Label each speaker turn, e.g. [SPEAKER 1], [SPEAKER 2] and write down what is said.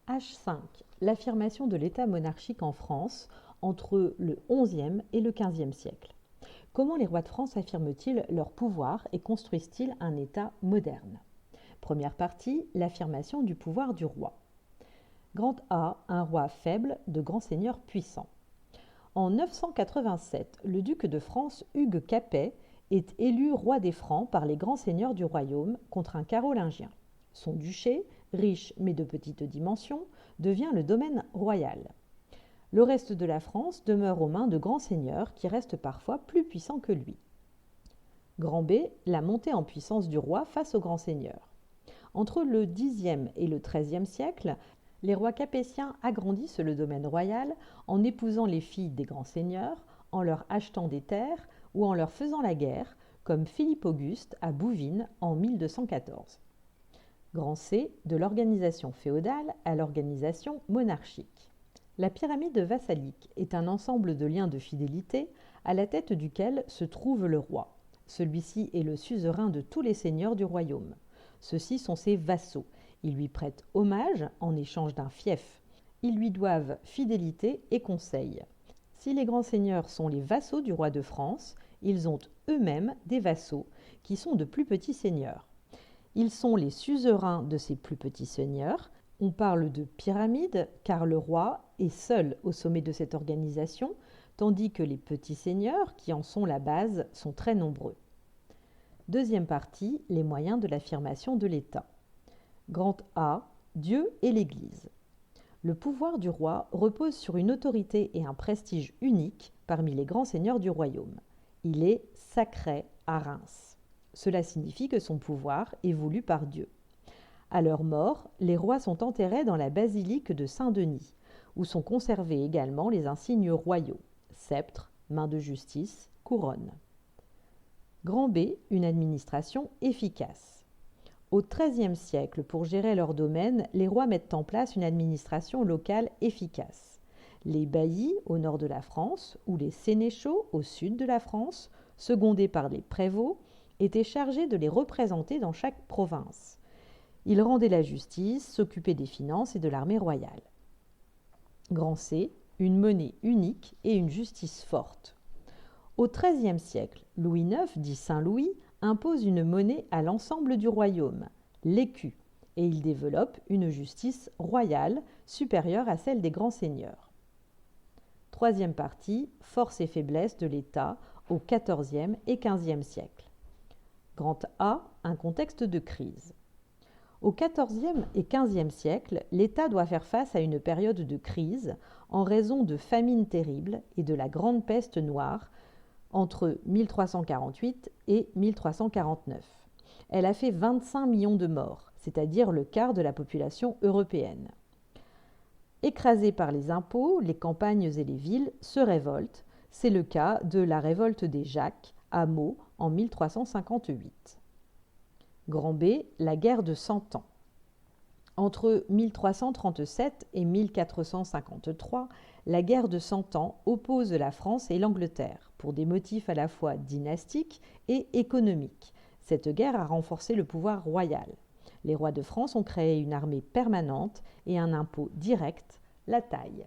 [SPEAKER 1] H5. L'affirmation de l'État monarchique en France entre le XIe et le XVe siècle. Comment les rois de France affirment-ils leur pouvoir et construisent-ils un État moderne? Première partie, l'affirmation du pouvoir du roi. Grand A, un roi faible, de grands seigneurs puissants. En 987, le duc de France Hugues Capet est élu roi des Francs par les grands seigneurs du royaume contre un carolingien. Son duché, riche mais de petite dimension, devient le domaine royal. Le reste de la France demeure aux mains de grands seigneurs qui restent parfois plus puissants que lui. Grand B, la montée en puissance du roi face aux grands seigneurs. Entre le Xe et le XIIIe siècle, les rois capétiens agrandissent le domaine royal en épousant les filles des grands seigneurs, en leur achetant des terres ou en leur faisant la guerre, comme Philippe Auguste à Bouvines en 1214. Grand C, de l'organisation féodale à l'organisation monarchique. La pyramide vassalique est un ensemble de liens de fidélité à la tête duquel se trouve le roi. Celui-ci est le suzerain de tous les seigneurs du royaume. Ceux-ci sont ses vassaux. Ils lui prêtent hommage en échange d'un fief. Ils lui doivent fidélité et conseil. Si les grands seigneurs sont les vassaux du roi de France, ils ont eux-mêmes des vassaux qui sont de plus petits seigneurs. Ils sont les suzerains de ces plus petits seigneurs. On parle de pyramide car le roi est seul au sommet de cette organisation, tandis que les petits seigneurs, qui en sont la base, sont très nombreux. Deuxième partie, les moyens de l'affirmation de l'État. Grand A, Dieu et l'Église. Le pouvoir du roi repose sur une autorité et un prestige uniques parmi les grands seigneurs du royaume. Il est sacré à Reims. Cela signifie que son pouvoir est voulu par Dieu. À leur mort, les rois sont enterrés dans la basilique de Saint-Denis, où sont conservés également les insignes royaux, sceptre, main de justice, couronne. Grand B, une administration efficace. Au XIIIe siècle, pour gérer leur domaine, les rois mettent en place une administration locale efficace. Les baillis au nord de la France ou les sénéchaux au sud de la France, secondés par les prévôts, étaient chargés de les représenter dans chaque province. Ils rendaient la justice, s'occupaient des finances et de l'armée royale. Grand C, une monnaie unique et une justice forte. Au XIIIe siècle, Louis IX, dit Saint-Louis, impose une monnaie à l'ensemble du royaume, l'écu, et il développe une justice royale supérieure à celle des grands seigneurs. Troisième partie, force et faiblesse de l'État au XIVe et XVe siècle. Grand A, un contexte de crise. Au XIVe et XVe siècle, l'État doit faire face à une période de crise en raison de famines terribles et de la grande peste noire entre 1348 et 1349. Elle a fait 25 millions de morts, c'est-à-dire le quart de la population européenne. Écrasés par les impôts, les campagnes et les villes se révoltent. C'est le cas de la révolte des Jacques à Meaux en 1358. Grand B, la guerre de 100 ans. Entre 1337 et 1453, la guerre de 100 ans oppose la France et l'Angleterre pour des motifs à la fois dynastiques et économiques. Cette guerre a renforcé le pouvoir royal. Les rois de France ont créé une armée permanente et un impôt direct, la taille.